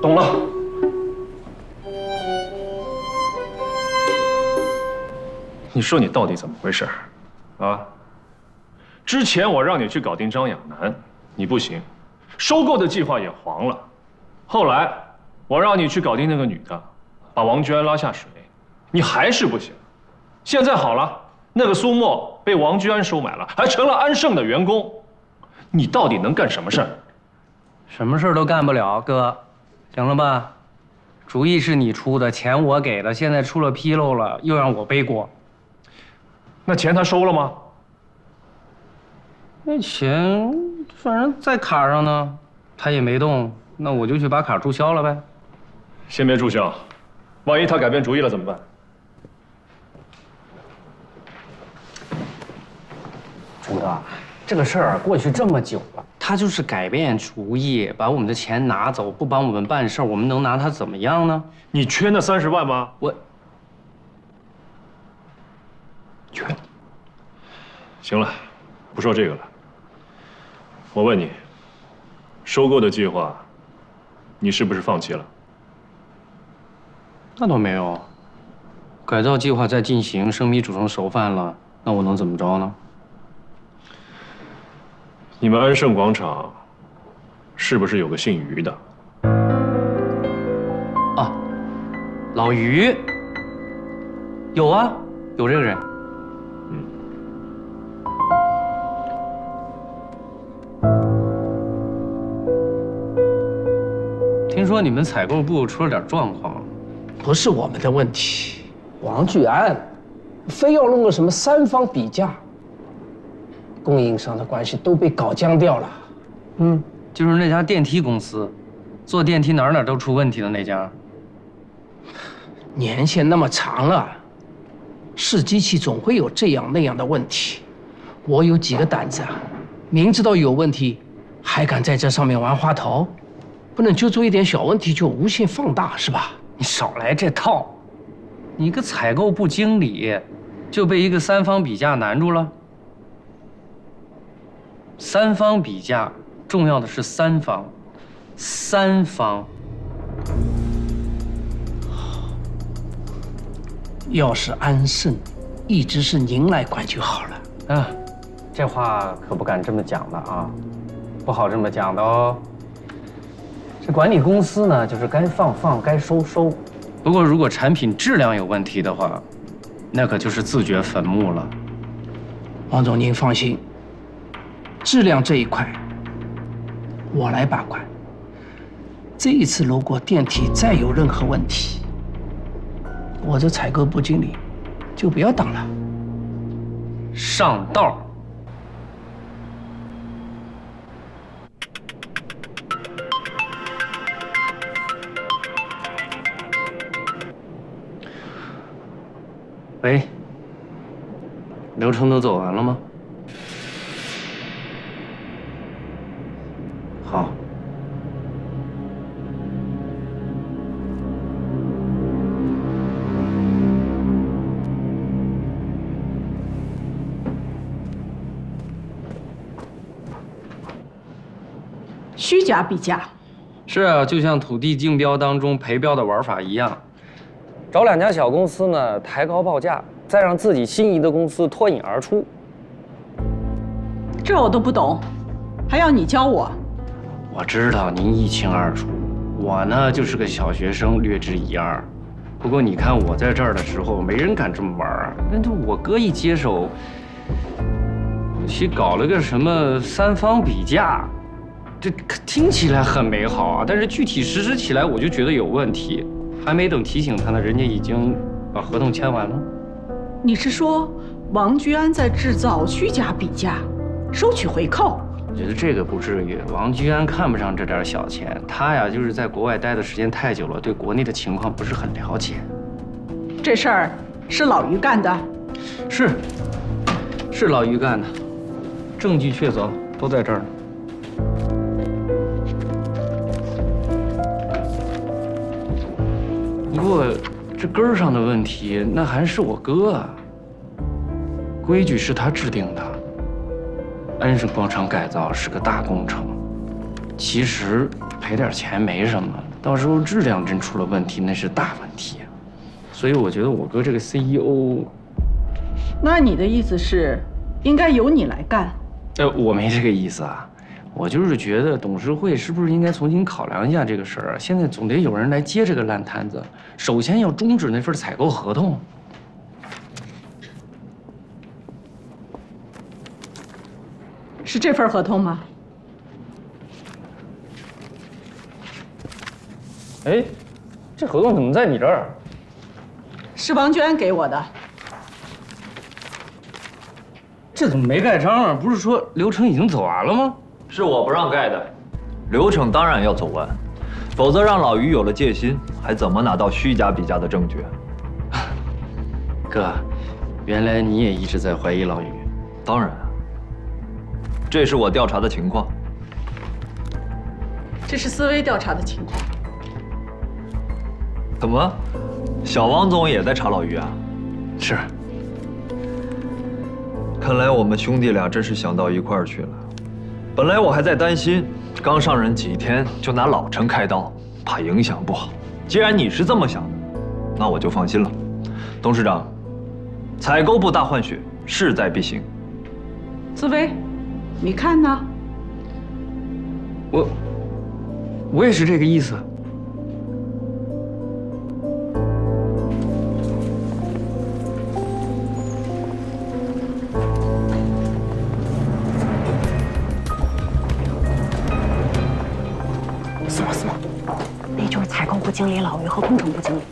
懂了。你说你到底怎么回事？啊？之前我让你去搞定张亚楠，你不行，收购的计划也黄了。后来我让你去搞定那个女的，把王居安拉下水，你还是不行。现在好了，那个苏沫被王居安收买了，还成了安盛的员工，你到底能干什么事儿？什么事儿都干不了，哥，行了吧？主意是你出的，钱我给的，现在出了纰漏了，又让我背锅。那钱他收了吗？那钱反正在卡上呢，他也没动，那我就去把卡注销了呗。先别注销，万一他改变主意了怎么办？朱哥，这个事儿过去这么久了，他就是改变主意，把我们的钱拿走，不帮我们办事儿，我们能拿他怎么样呢？你缺那30万吗？我缺。行了，不说这个了。我问你，收购的计划，你是不是放弃了？那倒没有，改造计划在进行，生米煮成熟饭了，那我能怎么着呢？你们安盛广场是不是有个姓于的？啊，老于，有啊，有这个人。听说你们采购部出了点状况，不是我们的问题。王居安非要弄个什么3方比价，供应商的关系都被搞僵掉了。就是那家电梯公司，做电梯哪儿都出问题的那家。年限那么长了，试机器总会有这样那样的问题。我有几个胆子啊？明知道有问题，还敢在这上面玩花头？不能就做一点小问题就无限放大，是吧？你少来这套！你个采购部经理，就被一个3方比价难住了。3方比价，重要的是3方，3方。要是安盛一直是您来管就好了。啊，这话可不敢这么讲的啊，不好这么讲的哦。这管理公司呢，就是该放放，该收收。不过如果产品质量有问题的话，那可就是自掘坟墓了。王总，您放心，质量这一块我来把关。这一次如果电梯再有任何问题，我这采购部经理就不要当了。上道。喂，流程都走完了吗？好。虚假比价。是啊，就像土地竞标当中陪标的玩法一样，找2家小公司呢抬高报价，再让自己心仪的公司脱颖而出。这我都不懂，还要你教我？我知道您一清二楚，我呢就是个小学生，略知一二。不过你看我在这儿的时候，没人敢这么玩啊。那我哥一接手，去搞了个什么3方比价。这听起来很美好啊，但是具体实施起来我就觉得有问题。还没等提醒他呢，人家已经把合同签完了。你是说王居安在制造虚假比价，收取回扣？我觉得这个不至于，王居安看不上这点小钱，他呀就是在国外待的时间太久了，对国内的情况不是很了解。这事儿是老于干的？是老于干的，证据确凿，都在这儿呢。不过这根儿上的问题，那还是我哥啊。规矩是他制定的，安盛广场改造是个大工程，其实赔点钱没什么。到时候质量真出了问题，那是大问题啊。所以我觉得我哥这个 CEO，那你的意思是，应该由你来干？我没这个意思啊，我就是觉得董事会是不是应该重新考量一下这个事儿啊？现在总得有人来接这个烂摊子，首先要终止那份采购合同。是这份合同吗？哎，这合同怎么在你这儿？是王娟给我的。这怎么没盖章啊？不是说流程已经走完了吗？是我不让盖的，流程当然要走完，否则让老于有了戒心，还怎么拿到虚假比价的证据？哥，原来你也一直在怀疑老于。当然，这是我调查的情况。这是思维调查的情况。怎么，小王总也在查老于啊？是。看来我们兄弟俩真是想到一块儿去了。本来我还在担心，刚上任几天就拿老陈开刀，怕影响不好。既然你是这么想的，那我就放心了。董事长，采购部大换血，势在必行。思维，你看呢？我也是这个意思。部经理老于和工程部经理，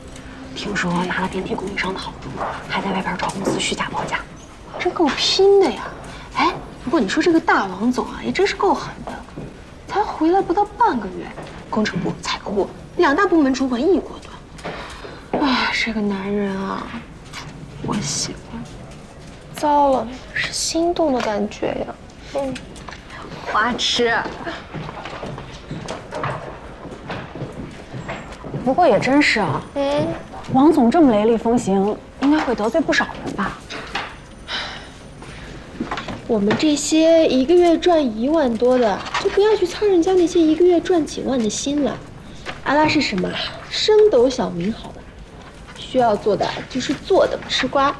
听说拿了电梯供应商的好处，还在外边找公司虚假报价，这够拼的呀！哎，不过你说这个大王总啊，也真是够狠的，才回来不到半个月，工程部、采购部2大部门主管一锅端。哎，这个男人啊，我喜欢。糟了，是心动的感觉呀。花痴。不过也真是啊，王总这么雷厉风行，应该会得罪不少人吧？我们这些1个月赚1万多的，就不要去操人家那些1个月赚几万的心了。阿拉是什么？升斗小民，好吧？需要做的就是坐等吃瓜，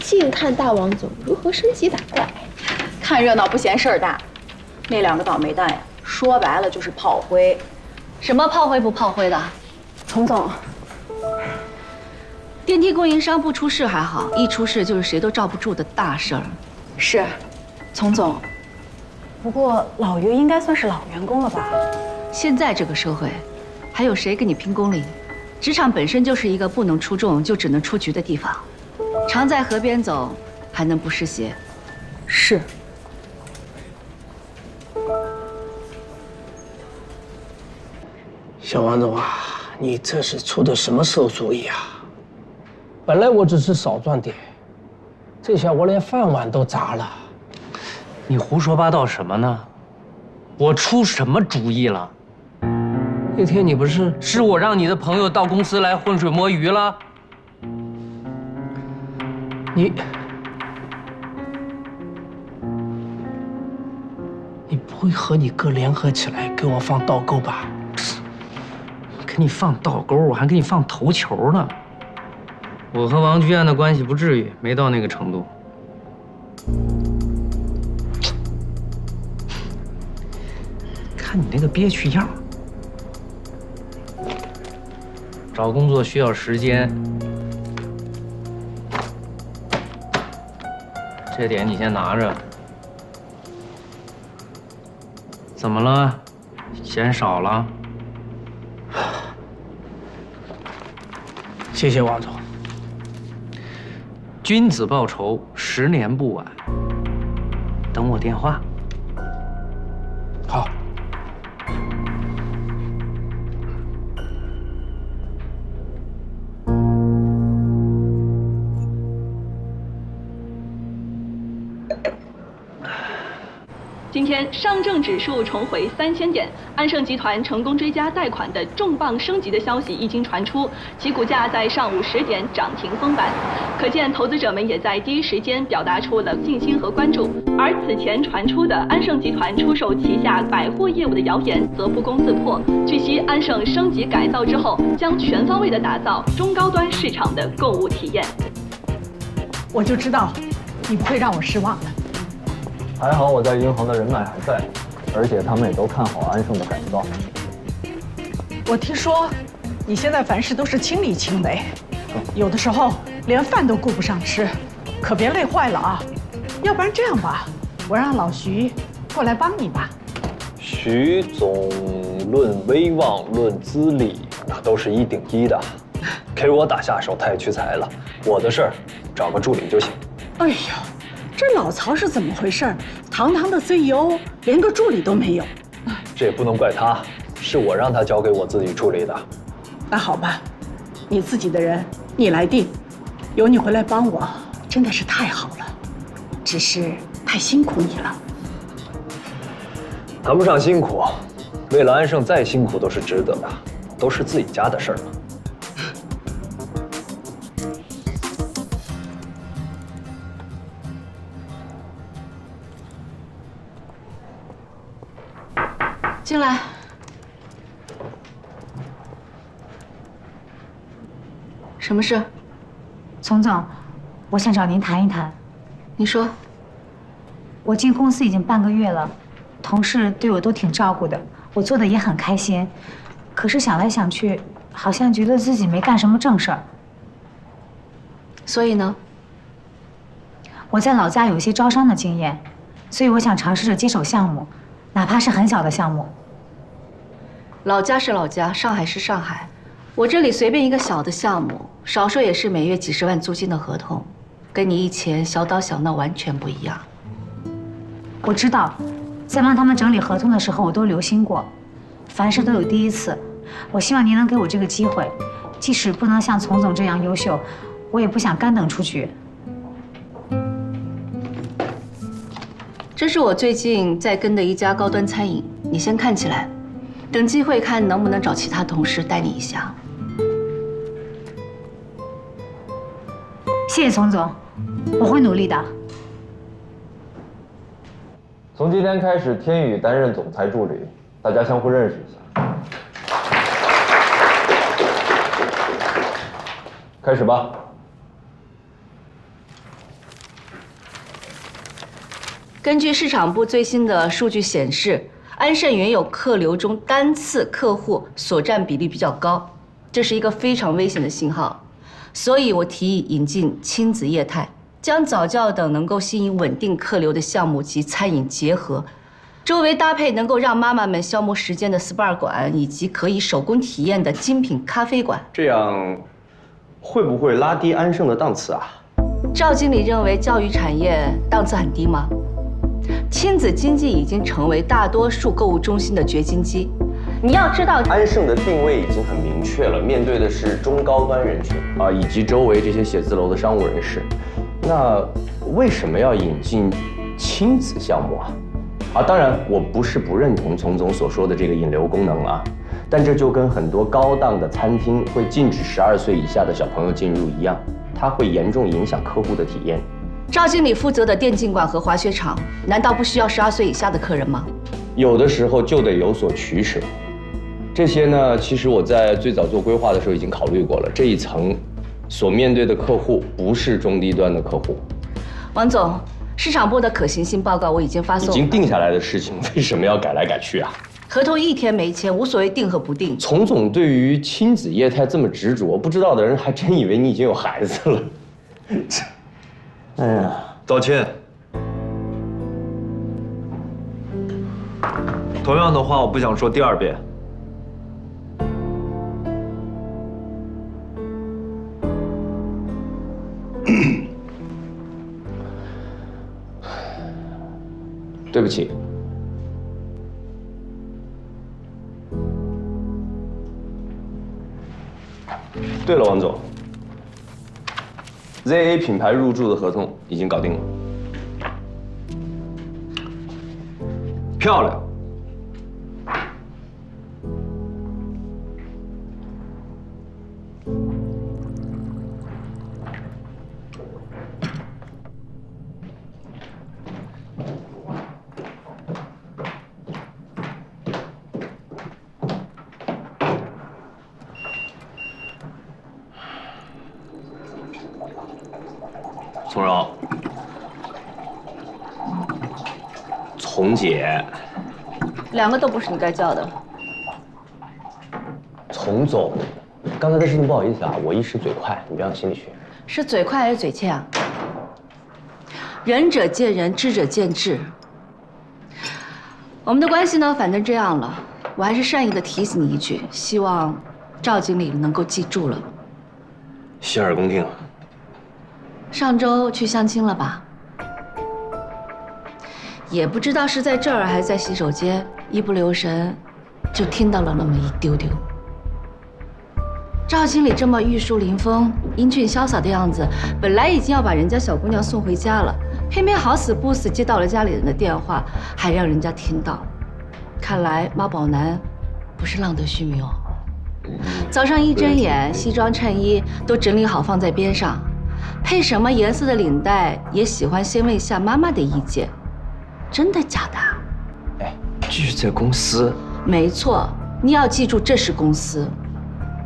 静看大王总如何升级打怪。看热闹不嫌事儿大，那2个倒霉蛋呀，说白了就是炮灰。什么炮灰不炮灰的？丛总，电梯供应商不出事还好，一出事就是谁都罩不住的大事儿。是，丛总。不过老于应该算是老员工了吧？现在这个社会，还有谁跟你拼功力？职场本身就是一个不能出众就只能出局的地方，常在河边走，还能不湿鞋？是。小王总啊，你这是出的什么馊主意啊？本来我只是少赚点，这下我连饭碗都砸了。你胡说八道什么呢？我出什么主意了？那天你不是……是我让你的朋友到公司来浑水摸鱼了？你不会和你哥联合起来给我放倒钩吧？给你放倒钩，我还给你放头球呢。我和王居安的关系不至于，没到那个程度。看你那个憋屈样，找工作需要时间，这点你先拿着。怎么了？嫌少了？谢谢王总。君子报仇，10年不晚。等我电话。好。今天上证指数重回3000点，安盛集团成功追加贷款的重磅升级的消息一经传出，其股价在上午10点涨停封板，可见投资者们也在第一时间表达出了信心和关注。而此前传出的安盛集团出售旗下百货业务的谣言则不攻自破。据悉，安盛升级改造之后，将全方位的打造中高端市场的购物体验。我就知道，你不会让我失望的。还好我在银行的人脉还在，而且他们也都看好安盛的改造。我听说，你现在凡事都是亲力亲为，有的时候连饭都顾不上吃，可别累坏了啊！要不然这样吧，我让老徐过来帮你吧。徐总论威望、论资历，那都是1顶1的，给我打下手太屈才了。我的事儿，找个助理就行。哎呦，这老曹是怎么回事？堂堂的 CEO 连个助理都没有。这也不能怪他，是我让他交给我自己处理的。那好吧，你自己的人你来定，有你回来帮我，真的是太好了。只是太辛苦你了。谈不上辛苦，为了安盛再辛苦都是值得的，都是自己家的事儿嘛。进来。什么事？丛总，我想找您谈一谈。你说。我进公司已经半个月了，同事对我都挺照顾的，我做的也很开心。可是想来想去，好像觉得自己没干什么正事儿。所以呢？我在老家有一些招商的经验，所以我想尝试着接手项目，哪怕是很小的项目。老家是老家，上海是上海，我这里随便一个小的项目，少说也是每月几10万租金的合同，跟你以前小打小闹完全不一样。我知道，在帮他们整理合同的时候，我都留心过，凡事都有第一次。我希望您能给我这个机会，即使不能像丛总这样优秀，我也不想干等出局。这是我最近在跟的一家高端餐饮，你先看起来，等机会看能不能找其他同事带你一下。谢谢丛总，我会努力的。从今天开始，天宇担任总裁助理，大家相互认识一下。开始吧。根据市场部最新的数据显示，安盛原有客流中单次客户所占比例比较高，这是一个非常危险的信号。所以我提议引进亲子业态，将早教等能够吸引稳定客流的项目及餐饮结合，周围搭配能够让妈妈们消磨时间的 SPA 馆，以及可以手工体验的精品咖啡馆。这样会不会拉低安盛的档次啊？赵经理认为教育产业档次很低吗？亲子经济已经成为大多数购物中心的掘金机。你要知道，安盛的定位已经很明确了，面对的是中高端人群啊，以及周围这些写字楼的商务人士。那为什么要引进亲子项目啊？当然，我不是不认同丛总所说的这个引流功能啊，但这就跟很多高档的餐厅会禁止12岁以下的小朋友进入一样，它会严重影响客户的体验。赵经理负责的电竞馆和滑雪场，难道不需要12岁以下的客人吗？有的时候就得有所取舍。这些呢，其实我在最早做规划的时候已经考虑过了。这一层所面对的客户不是中低端的客户。王总，市场部的可行性报告我已经发送了。已经定下来的事情，为什么要改来改去啊？合同1天没签，无所谓定和不定。丛总对于亲子业态这么执着，不知道的人还真以为你已经有孩子了。哎呀，道歉。同样的话，我不想说第2遍。对不起。对了，王总 ，ZA 品牌入驻的合同已经搞定了。漂亮。从柔，从姐，两个都不是你该叫的。从总，刚才的事情不好意思啊，我一时嘴快，你别往心里去。是嘴快还是嘴欠啊？仁者见仁，智者见智。我们的关系呢，反正这样了，我还是善意的提醒你一句，希望赵经理能够记住了。洗耳恭听。上周去相亲了吧？也不知道是在这儿还是在洗手间，一不留神就听到了那么一丢丢。赵经理这么玉树临风、英俊潇洒的样子，本来已经要把人家小姑娘送回家了，偏偏好死不死接到了家里人的电话，还让人家听到。看来妈宝男不是浪得虚名哦。早上一睁眼，西装衬衣都整理好放在边上。配什么颜色的领带也喜欢先问一下妈妈的意见，真的假的？哎，这是在公司。没错，你要记住这是公司。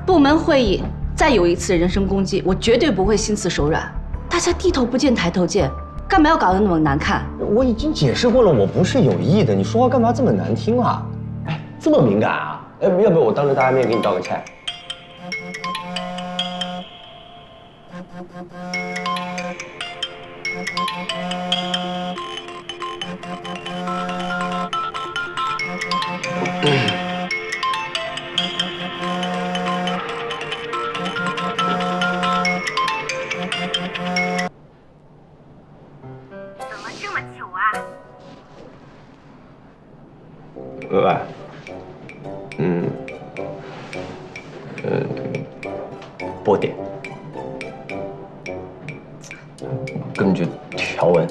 部门会议再有一次人身攻击，我绝对不会心慈手软。大家低头不见抬头见，干嘛要搞得那么难看？我已经解释过了，我不是有意的，你说话干嘛这么难听啊？哎，这么敏感啊？哎，要不要我当着大家面给你道个歉？怎么这么糗啊？波点。根据条文。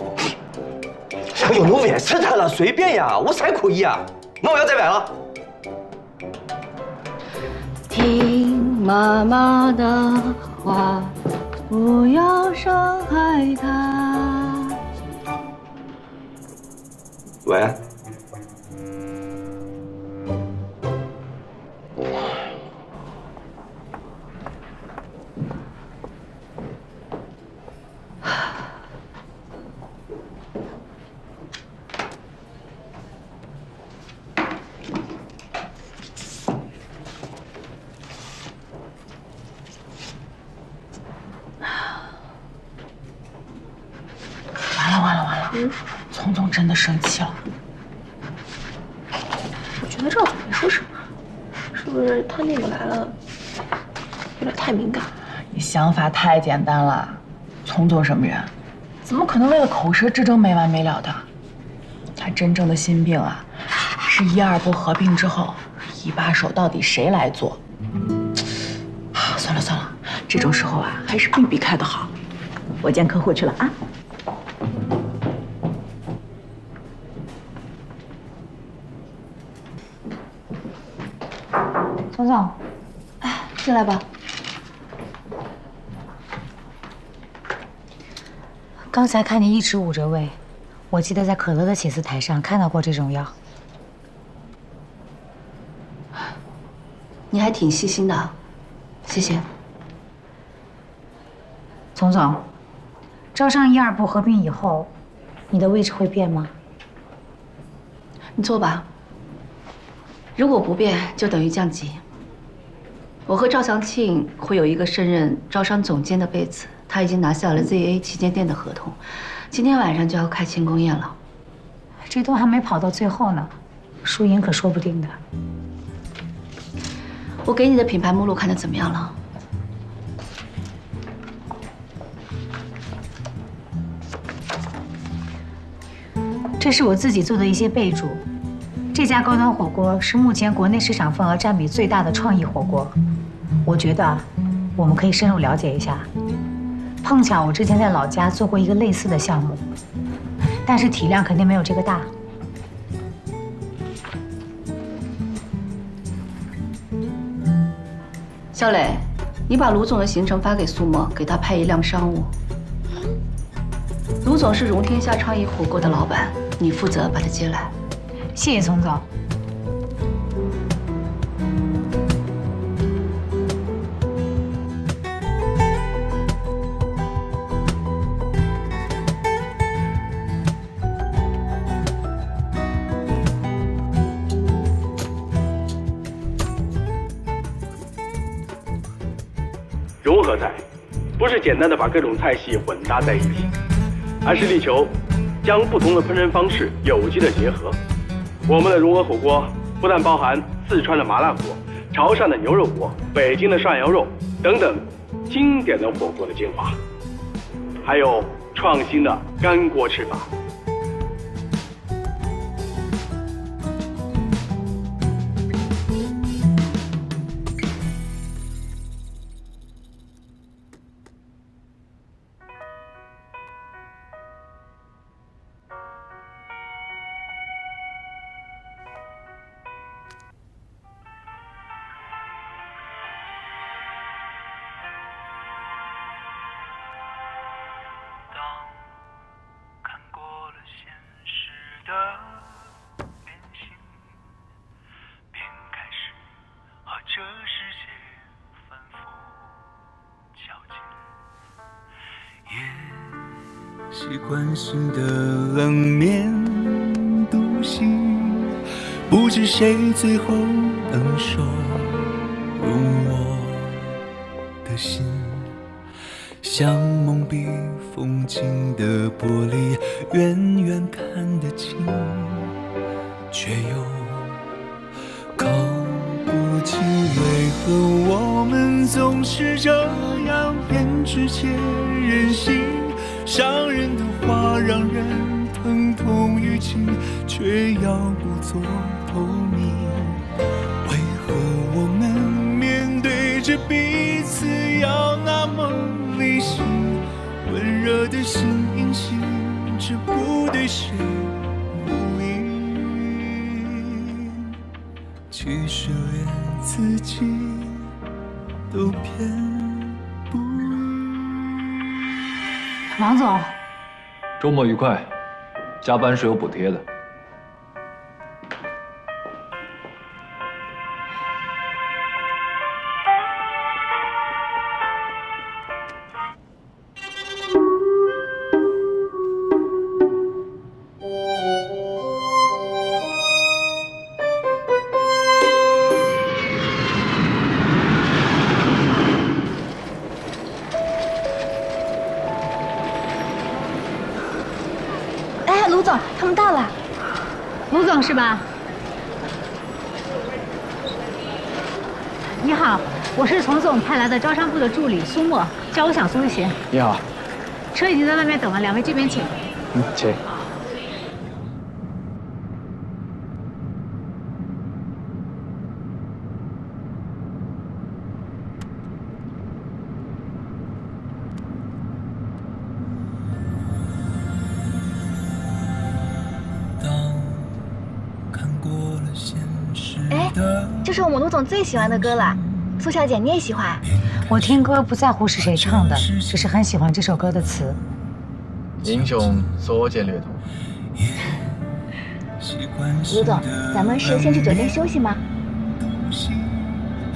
哎呦，侬烦死他了，随便呀，我才可以啊。那我要再摆了。听妈妈的话，不要伤害她。喂。丛总真的生气了。我觉得赵总没说什么，是不是他那个来了有点太敏感？你想法太简单了。丛总什么人？怎么可能为了口舌之争没完没了的？他真正的心病啊，是1、2部合并之后，一把手到底谁来做？算了算了，这种时候啊，还是避开的好。我见客户去了啊。丛总，哎，进来吧。刚才看你一直捂着胃，我记得在可乐的写字台上看到过这种药。你还挺细心的，谢谢。丛总，招商1、2部合并以后，你的位置会变吗？你坐吧。如果不变，就等于降级。我和赵祥庆会有一个胜任招商总监的贝子，他已经拿下了 ZA 旗舰店的合同，今天晚上就要开庆功宴了。这都还没跑到最后呢，输赢可说不定的。我给你的品牌目录看得怎么样了？这是我自己做的一些备注。这家高端火锅是目前国内市场份额占比最大的创意火锅，我觉得我们可以深入了解一下。碰巧我之前在老家做过一个类似的项目，但是体量肯定没有这个大。肖磊，你把卢总的行程发给苏沫，给他派一辆商务。卢总是荣天下创意火锅的老板，你负责把他接来。谢谢丛总。融合菜不是简单的把各种菜系混搭在一起，而是力求将不同的烹饪方式有机的结合。我们的融合火锅不但包含四川的麻辣火、潮汕的牛肉火、北京的涮羊肉等等经典的火锅的精华，还有创新的干锅吃法。习惯性的冷面独行，不知谁最后能收容我的心，像蒙蔽风景的玻璃，远远看得清，却又靠不近。为何我们总是这样偏执且任性？伤人的话让人疼痛欲尽，却要故作透明。为何我们面对着彼此要那么理性？温热的心隐形，这不对谁无益。其实连自己都骗。王总，周末愉快，加班是有补贴的。卢总，他们到了。卢总是吧？你好，我是丛总派来的招商部的助理苏沫，叫我想苏一贤。你好。车已经在外面等了，两位这边请。请。这是我们卢总最喜欢的歌了，苏小姐你也喜欢？我听歌不在乎是谁唱的，只是很喜欢这首歌的词。英雄所见略同。卢总，咱们是先去酒店休息吗？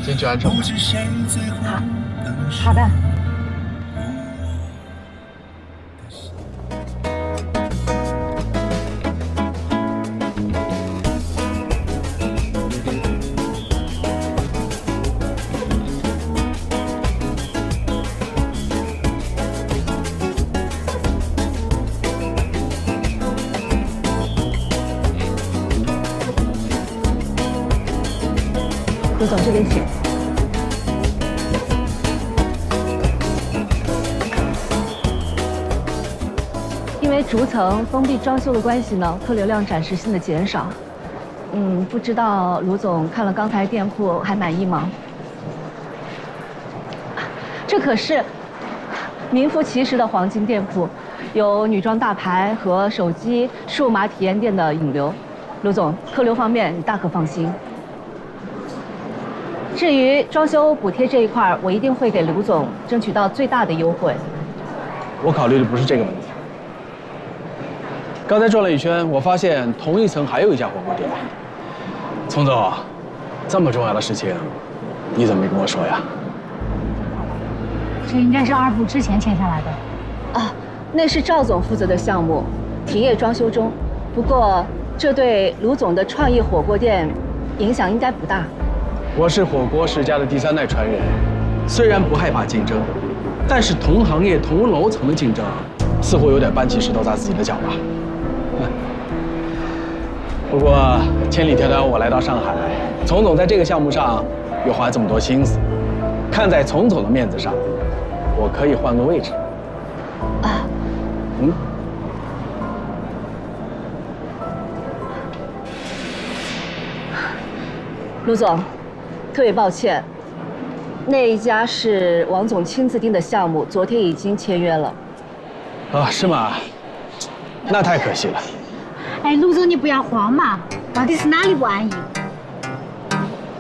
先去安城吧。好，好的。卢总这边请。因为逐层封闭装修的关系呢，客流量暂时性的减少。不知道卢总看了刚才店铺还满意吗？这可是名副其实的黄金店铺，有女装大牌和手机、数码体验店的引流。卢总，客流方面你大可放心。至于装修补贴这一块，我一定会给卢总争取到最大的优惠。我考虑的不是这个问题。刚才转了一圈，我发现同一层还有一家火锅店。丛总，这么重要的事情，你怎么没跟我说呀？这应该是2部之前签下来的。啊，那是赵总负责的项目，停业装修中。不过这对卢总的创意火锅店影响应该不大。我是火锅世家的第3代传人，虽然不害怕竞争，但是同行业同楼层的竞争，似乎有点搬起石头砸自己的脚吧。不过千里迢迢我来到上海，丛总在这个项目上又花这么多心思，看在丛总的面子上，我可以换个位置。啊，卢总，特别抱歉，那一家是王总亲自盯的项目，昨天已经签约了。啊，是吗？那太可惜了。哎，陆总，你不要慌嘛，到底是哪里不安逸？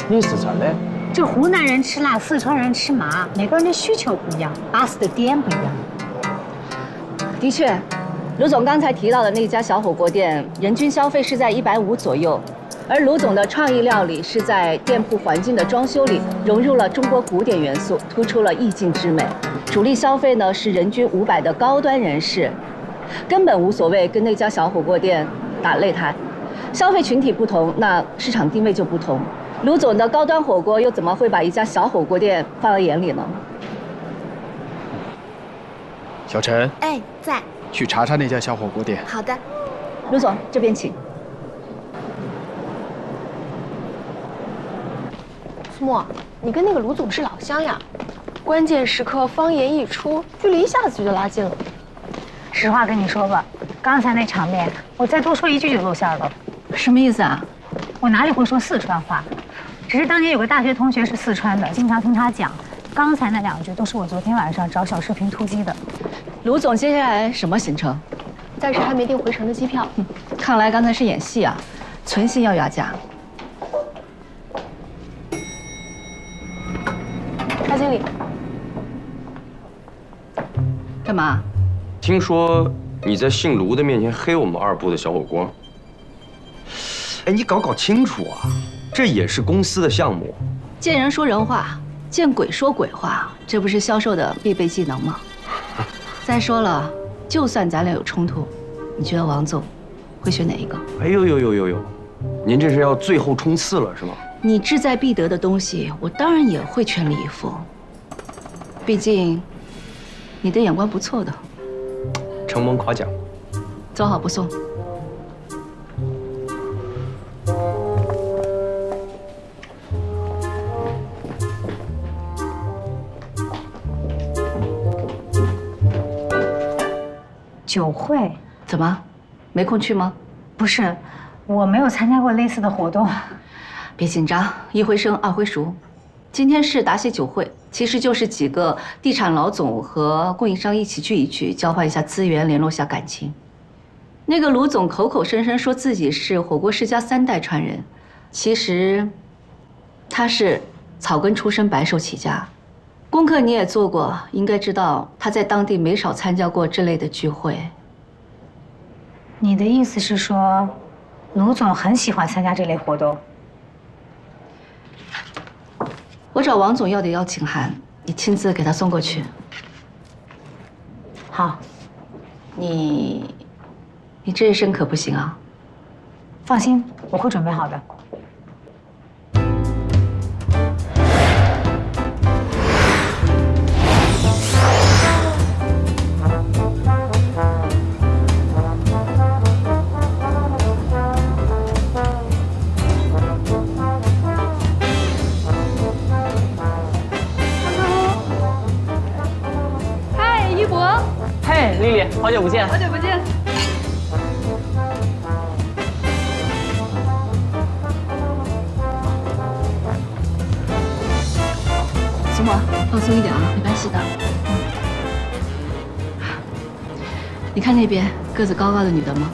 你四川的？这湖南人吃辣，四川人吃麻，每个人的需求不一样，打死的点不一样。的确，卢总刚才提到的那家小火锅店，人均消费是在150左右，而卢总的创意料理是在店铺环境的装修里融入了中国古典元素，突出了意境之美。主力消费呢是人均500的高端人士，根本无所谓跟那家小火锅店打擂台。消费群体不同，那市场定位就不同。卢总的高端火锅又怎么会把一家小火锅店放在眼里呢？小陈，哎，在。去查查那家小火锅店。好的。卢总，这边请。苏沫，你跟那个卢总是老乡呀，关键时刻方言一出，距离一下子就拉近了。实话跟你说吧，刚才那场面，我再多说一句就露馅了。什么意思啊？我哪里会说四川话？只是当年有个大学同学是四川的，经常听他讲。刚才那2句都是我昨天晚上找小视频突击的。卢总接下来什么行程？暂时还没订回程的机票。看来刚才是演戏啊，存心要压价。赵经理，干嘛？听说你在姓卢的面前黑我们2部的小火锅。哎，你搞清楚啊，这也是公司的项目。见人说人话，见鬼说鬼话，这不是销售的必备技能吗？再说了，就算咱俩有冲突，你觉得王总会选哪一个？哎呦呦呦呦呦，您这是要最后冲刺了是吗？你志在必得的东西，我当然也会全力以赴。毕竟，你的眼光不错的。承蒙夸奖。走好不送。酒会？怎么，没空去吗？不是，我没有参加过类似的活动。别紧张，一回生二回熟。今天是答谢酒会，其实就是几个地产老总和供应商一起聚一聚，交换一下资源，联络下感情。那个卢总口口声声说自己是火锅世家3代传人，其实他是草根出身，白手起家。功课你也做过，应该知道他在当地没少参加过这类的聚会。你的意思是说，卢总很喜欢参加这类活动？我找王总要的邀请函，你亲自给他送过去。好。你这一身可不行啊。放心，我会准备好的。丽丽，好久不见！好久不见。苏沫，放松一点啊，没关系的。你看那边个子高高的女的吗？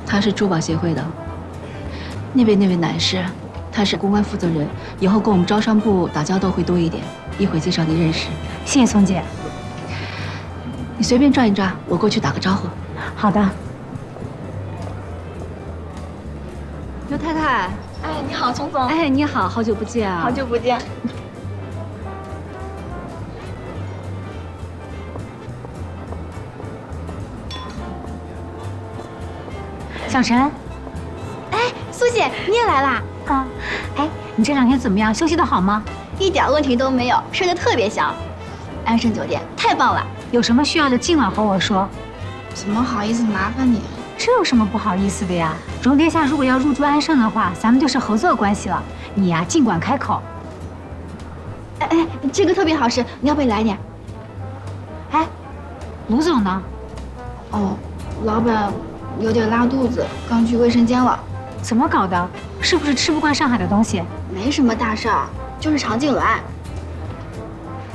她是珠宝协会的。那边那位男士，他是公关负责人，以后跟我们招商部打交道会多一点。一会儿介绍你认识。谢谢宋姐。你随便转一转，我过去打个招呼。好的。刘太太，哎，你好，丛总。哎，你好，好久不见啊！好久不见。小陈，哎，苏姐，你也来啦？啊，哎，你这2天怎么样？休息得好吗？一点问题都没有，睡得特别香。安盛酒店太棒了，有什么需要的尽管和我说。怎么好意思麻烦你？这有什么不好意思的呀？荣天下如果要入驻安盛的话，咱们就是合作关系了。你呀，尽管开口。哎，这个特别好吃，你要不要来点？哎，卢总呢？哦，老板有点拉肚子，刚去卫生间了。怎么搞的？是不是吃不惯上海的东西？没什么大事儿，就是肠痉挛。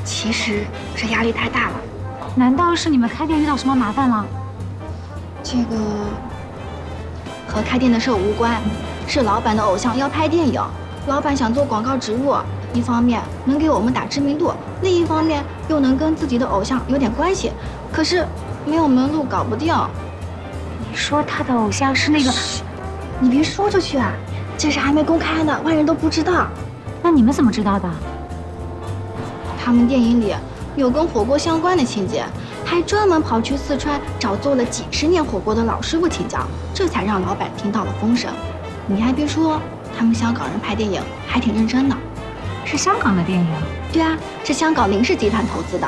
其实这压力太大了。难道是你们开店遇到什么麻烦了？这个和开店的事无关，是老板的偶像要拍电影，老板想做广告植入，一方面能给我们打知名度，另一方面又能跟自己的偶像有点关系，可是没有门路，搞不定。你说他的偶像是那个？你别说出去啊，这事还没公开呢，外人都不知道。那你们怎么知道的？他们电影里有跟火锅相关的情节，还专门跑去四川找做了几10年火锅的老师傅请教，这才让老板听到了风声。你还别说，他们香港人拍电影还挺认真的。是香港的电影？对啊，是香港林氏集团投资的。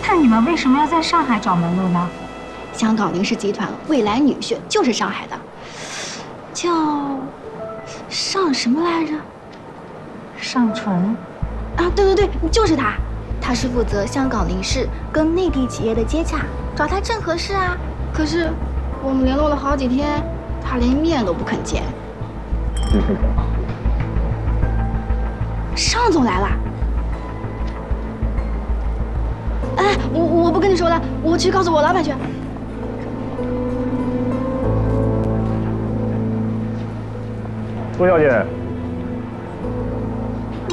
那你们为什么要在上海找门路呢？香港林氏集团未来女婿就是上海的，叫尚什么来着？尚纯。啊，对，就是他。他是负责香港林氏跟内地企业的接洽，找他正合适啊。可是我们联络了好几天，他连面都不肯见。尚总来了。哎，我不跟你说了，我去告诉我老板去。苏小姐，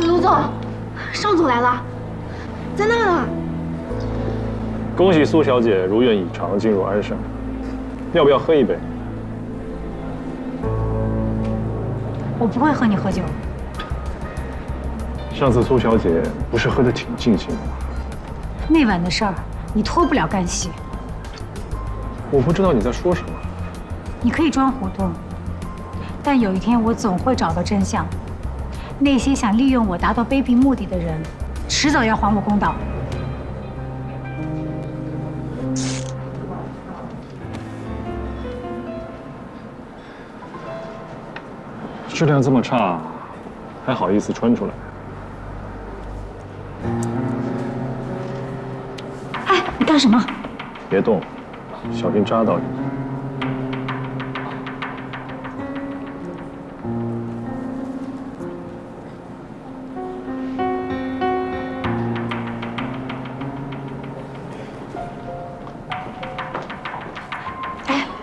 卢总，尚总来了，在那呢。恭喜苏小姐如愿以偿进入安盛，要不要喝一杯？我不会和你喝酒。上次苏小姐不是喝得挺尽兴的吗？那晚的事儿，你脱不了干系。我不知道你在说什么。你可以装糊涂，但有一天我总会找到真相。那些想利用我达到卑鄙目的的人，迟早要还我公道。质量这么差，还好意思穿出来？哎，你干什么？别动，小心扎到你。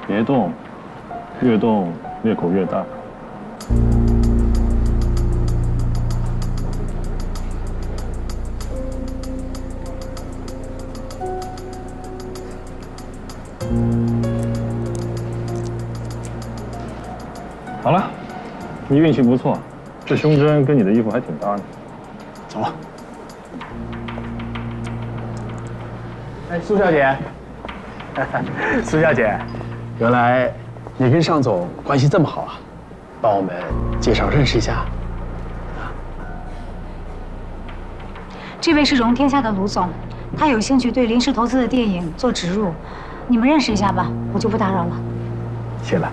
别动，越动裂口越大。好了，你运气不错，这胸针跟你的衣服还挺搭的。走了。哎，苏小姐，苏小姐，原来你跟尚总关系这么好啊，帮我们介绍认识一下。这位是荣天下的卢总，他有兴趣对临时投资的电影做植入，你们认识一下吧，我就不打扰了。谢了。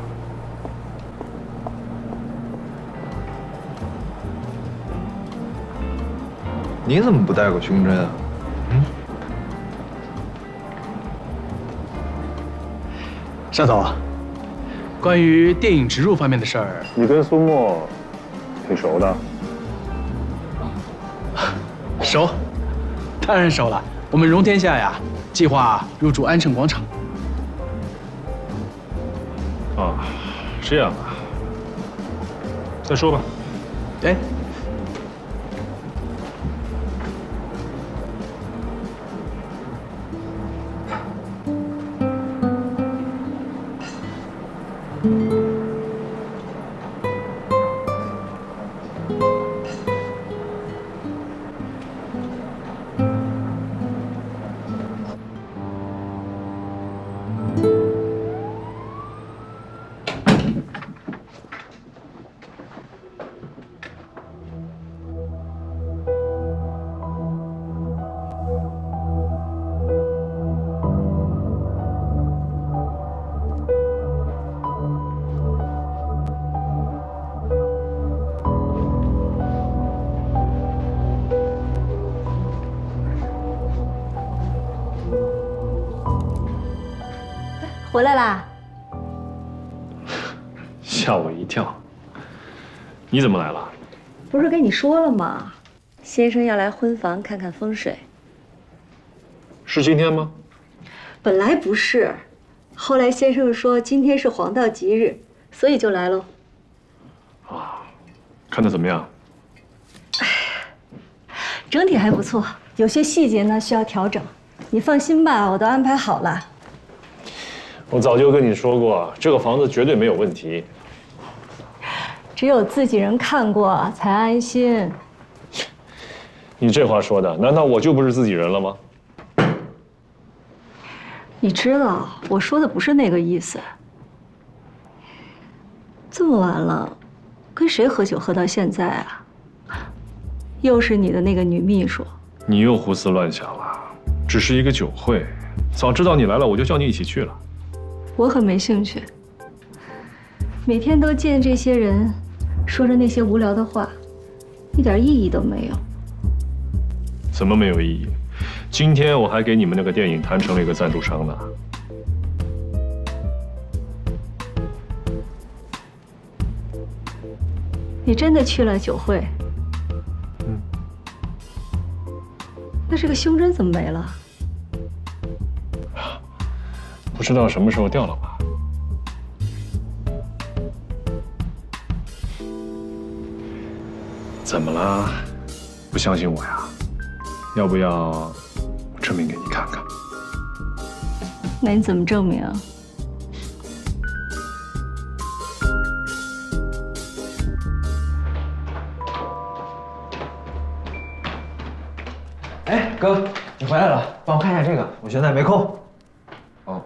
你怎么不带个胸针啊？尚总，关于电影植入方面的事儿，你跟苏沫挺熟的？熟，当然熟了。我们荣天下呀，计划入驻安盛广场。啊，这样啊。再说吧。哎，回来啦！吓我一跳。你怎么来了？不是跟你说了吗？先生要来婚房看看风水。是今天吗？本来不是，后来先生说今天是黄道吉日，所以就来喽。啊，看得怎么样？整体还不错，有些细节呢需要调整。你放心吧，我都安排好了。我早就跟你说过，这个房子绝对没有问题。只有自己人看过才安心。你这话说的，难道我就不是自己人了吗？你知道我说的不是那个意思。这么晚了，跟谁喝酒喝到现在啊？又是你的那个女秘书。你又胡思乱想了，只是一个酒会，早知道你来了，我就叫你一起去了。我很没兴趣，每天都见这些人，说着那些无聊的话，一点意义都没有。怎么没有意义？今天我还给你们那个电影谈成了一个赞助商呢。你真的去了酒会？那这个胸针怎么没了？不知道什么时候掉了吧？怎么了？不相信我呀？要不要我证明给你看看？那你怎么证明？哎，哥，你回来了，帮我看一下这个，我现在没空。哦，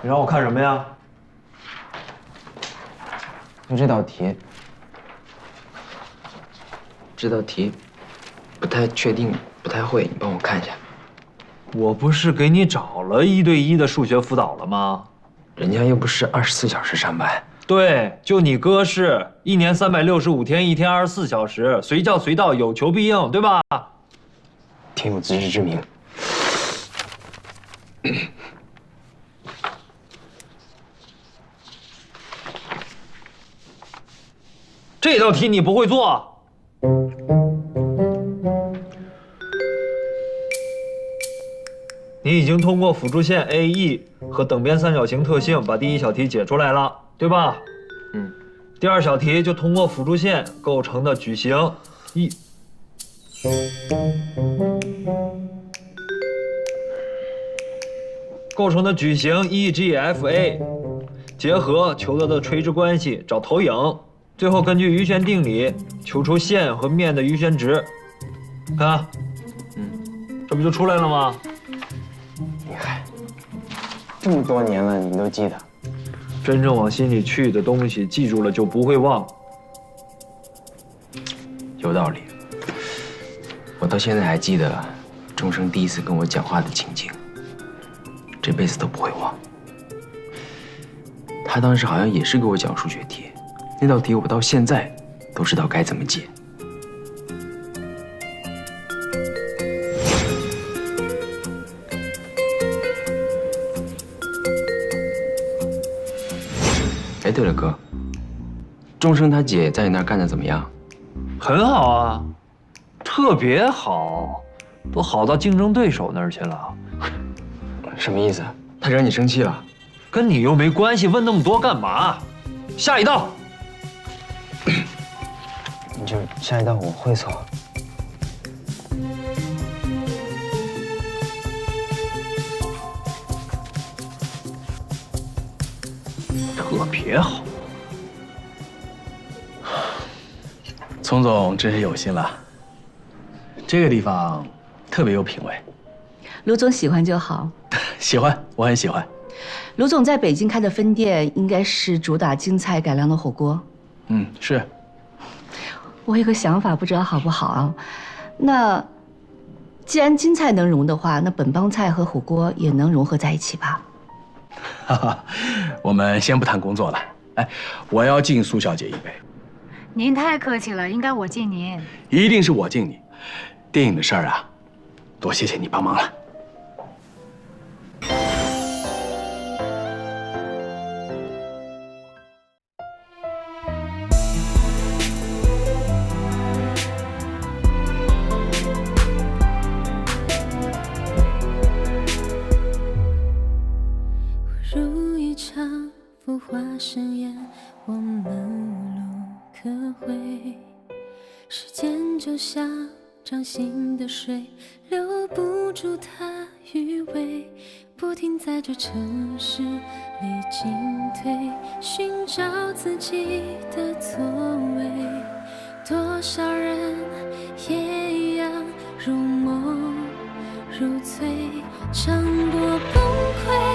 你让我看什么呀？就这道题，这道题不太确定，不太会，你帮我看一下。我不是给你找了1对1的数学辅导了吗？人家又不是24小时上班。对，就你哥是1年365天，1天24小时，随叫随到，有求必应，对吧？挺有自知之明。这道题你不会做？你已经通过辅助线 AE 和等边三角形特性把第1小题解出来了，对吧？嗯。第2小题就通过辅助线构成的矩形 E 构成的矩形 EGFA 结合求得的垂直关系找投影，最后根据余弦定理求出线和面的余弦值。看，这不就出来了吗？厉害，这么多年了，你都记得。真正往心里去的东西，记住了就不会忘。有道理。我到现在还记得钟声第一次跟我讲话的情景，这辈子都不会忘。他当时好像也是给我讲数学题，那道题我到现在都知道该怎么解。哎，对了，哥，钟声他姐在你那儿干的怎么样？很好啊，特别好，都好到竞争对手那儿去了。什么意思？他惹你生气了？跟你又没关系，问那么多干嘛？下一道。就下一道我会做。特别好。丛总真是有心了，这个地方特别有品味。卢总喜欢就好。喜欢，我很喜欢。卢总在北京开的分店应该是主打京菜改良的火锅。嗯，是。我有个想法，不知道好不好啊？那既然京菜能融的话，那本帮菜和火锅也能融合在一起吧？哈哈，我们先不谈工作了。哎，我要敬苏小姐一杯。您太客气了，应该我敬您。一定是我敬你。电影的事儿啊，多谢谢你帮忙了。如一场浮华盛宴，我们无路可回。时间就像掌心的水，留不住它余味，不停在这城市里进退，寻找自己的座位。多少人也一样如梦如醉，尝过崩溃。